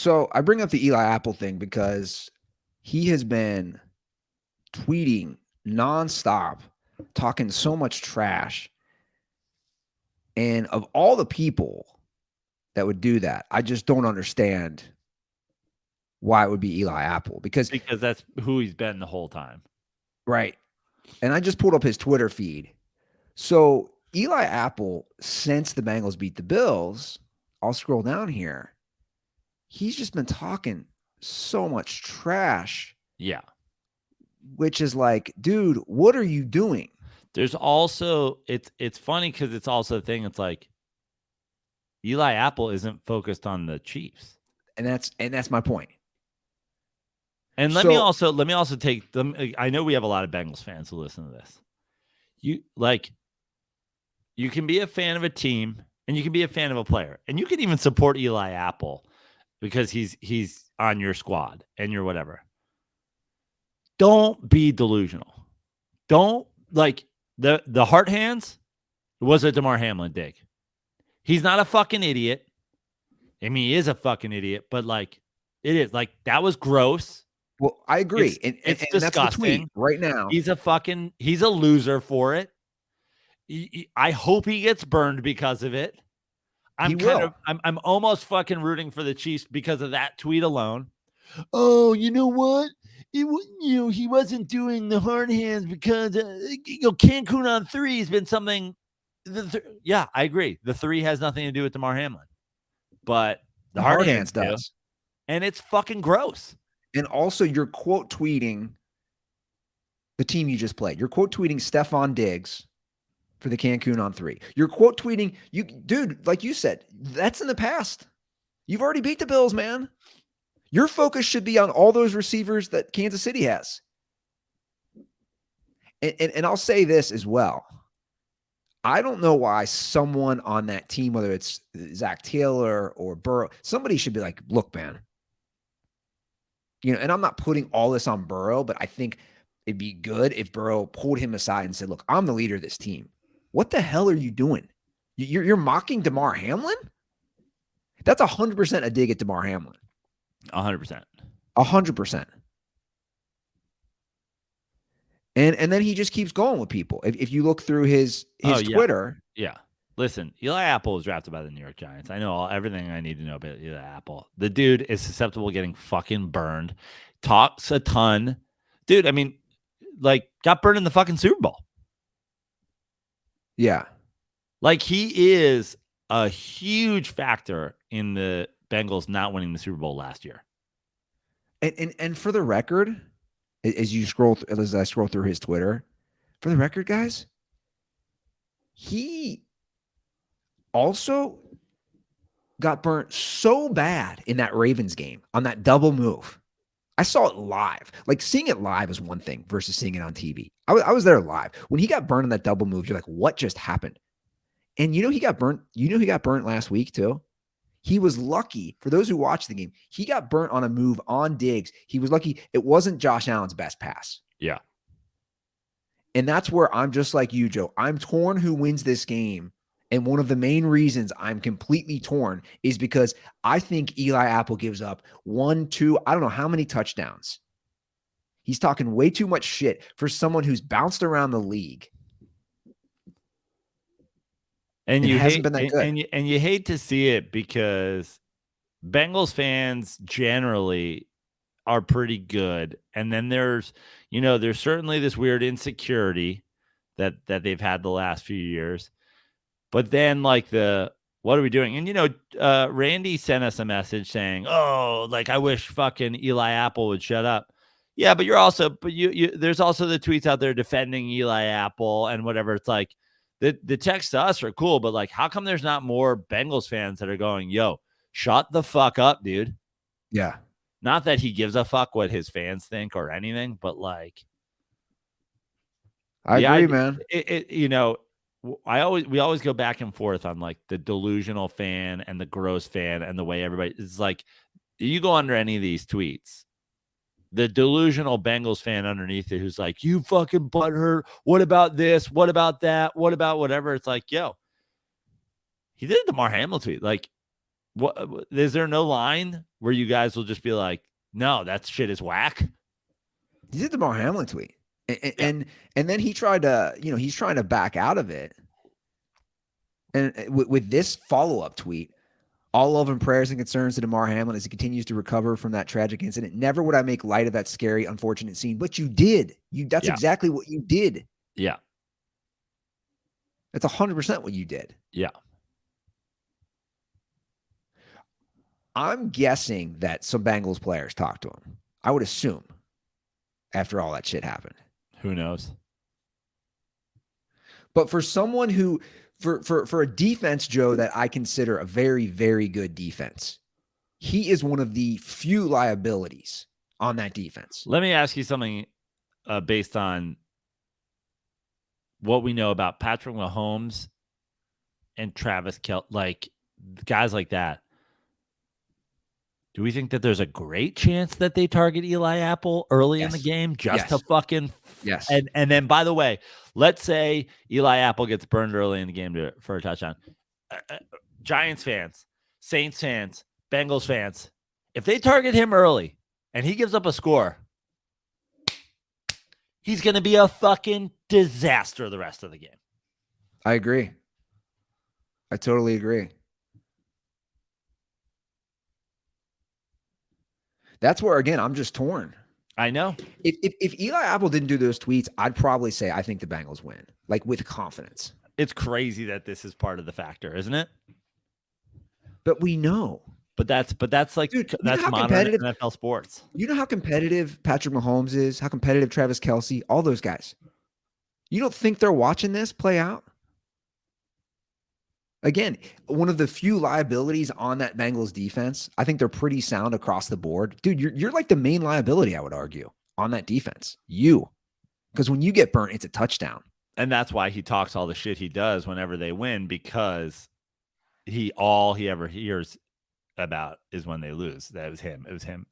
So I bring up the Eli Apple thing because he has been tweeting nonstop, talking so much trash. And of all the people that would do that, I just don't understand why it would be Eli Apple because that's who he's been the whole time. right. And I just pulled up his Twitter feed. So Eli Apple, since the Bengals beat the Bills, I'll scroll down here. He's just been talking so much trash. Yeah. Which is like, dude, what are you doing? There's also it's funny because it's also a thing. It's like Eli Apple isn't focused on the Chiefs, and that's my point. And let me also take them. I know we have a lot of Bengals fans who listen to this. You can be a fan of a team and you can be a fan of a player, and you can even support Eli Apple because he's on your squad and you're whatever. Don't be delusional. Don't the heart hands was a Damar Hamlin dig. He's not a fucking idiot. I mean, he is a fucking idiot, but it is that was gross. Well, I agree. It's and that's the tweet right now. He's a loser for it. I hope he gets burned because of it. I'm almost fucking rooting for the Chiefs because of that tweet alone. Oh, you know what? He wasn't doing the hard hands because Cancun on 3 has been something. Yeah, I agree. The 3 has nothing to do with Damar Hamlin, but the hard hands does, and it's fucking gross. And also, you're quote tweeting the team you just played. You're quote tweeting Stephon Diggs for the Cancun on 3. You're quote tweeting you, dude. Like you said, that's in the past. You've already beat the Bills, man. Your focus should be on all those receivers that Kansas City has. And I'll say this as well. I don't know why someone on that team, whether it's Zach Taylor or Burrow, somebody should be like, look, man. And I'm not putting all this on Burrow, but I think it'd be good if Burrow pulled him aside and said, look, I'm the leader of this team. What the hell are you doing? You're mocking Damar Hamlin? That's 100% a dig at Damar Hamlin. 100%. 100%. And then he just keeps going with people. If you look through his Twitter. Yeah. Listen, Eli Apple was drafted by the New York Giants. I know everything I need to know about Eli Apple. The dude is susceptible to getting fucking burned. Talks a ton. Dude, I mean, got burned in the fucking Super Bowl. Yeah. He is a huge factor in the Bengals not winning the Super Bowl last year. And for the record, as I scroll through his Twitter, for the record, guys, he also got burnt so bad in that Ravens game on that double move. I saw it live. Seeing it live is one thing versus seeing it on TV. I was there live. When he got burned in that double move, you're like, what just happened? And he got burnt. He got burnt last week too. He was lucky. For those who watched the game, he got burnt on a move on Diggs. He was lucky. It wasn't Josh Allen's best pass. Yeah. And that's where I'm just like you, Joe. I'm torn who wins this game. And one of the main reasons I'm completely torn is because I think Eli Apple gives up 1, 2, I don't know how many touchdowns. He's talking way too much shit for someone who's bounced around the league. And you hasn't been that good. And you hate to see it because Bengals fans generally are pretty good. And then there's certainly this weird insecurity that they've had the last few years. But then what are we doing? And, Randy sent us a message saying, oh, I wish fucking Eli Apple would shut up. Yeah, but there's also the tweets out there defending Eli Apple and whatever. It's like the texts to us are cool, but how come there's not more Bengals fans that are going, yo, shut the fuck up, dude? Yeah. Not that he gives a fuck what his fans think or anything, but I agree, man. We always go back and forth on the delusional fan and the gross fan and the way everybody is you go under any of these tweets, the delusional Bengals fan underneath it who's like, you fucking butthurt. What about this? What about that? What about whatever? It's yo, he did the Damar Hamlin tweet. What is there no line where you guys will just be like, no, that shit is whack? He did the Damar Hamlin tweet. And then he tried to, he's trying to back out of it. And with this follow-up tweet, all love and prayers and concerns to Damar Hamlin as he continues to recover from that tragic incident. Never would I make light of that scary, unfortunate scene, but you did. That's exactly what you did. Yeah. That's 100% what you did. Yeah. I'm guessing that some Bengals players talked to him. I would assume after all that shit happened. Who knows? But for someone who, for a defense, Joe, that I consider a very, very good defense, he is one of the few liabilities on that defense. Let me ask you something based on what we know about Patrick Mahomes and Travis Kelce, like guys like that. Do we think that there's a great chance that they target Eli Apple early in the game just to fucking And then, by the way, let's say Eli Apple gets burned early in the game for a touchdown. Giants fans, Saints fans, Bengals fans, if they target him early and he gives up a score, he's going to be a fucking disaster the rest of the game. I agree. I totally agree. That's where, again, I'm just torn. I know. If Eli Apple didn't do those tweets, I'd probably say I think the Bengals win, like with confidence. It's crazy that this is part of the factor, isn't it? But we know. But that's like, dude, that's modern NFL sports. You know how competitive Patrick Mahomes is, how competitive Travis Kelce, all those guys. You don't think they're watching this play out? Again, one of the few liabilities on that Bengals defense. I think they're pretty sound across the board. Dude, you're like the main liability, I would argue, on that defense. Because when you get burnt, it's a touchdown. And that's why he talks all the shit he does whenever they win, because all he ever hears about is when they lose. That was him. It was him.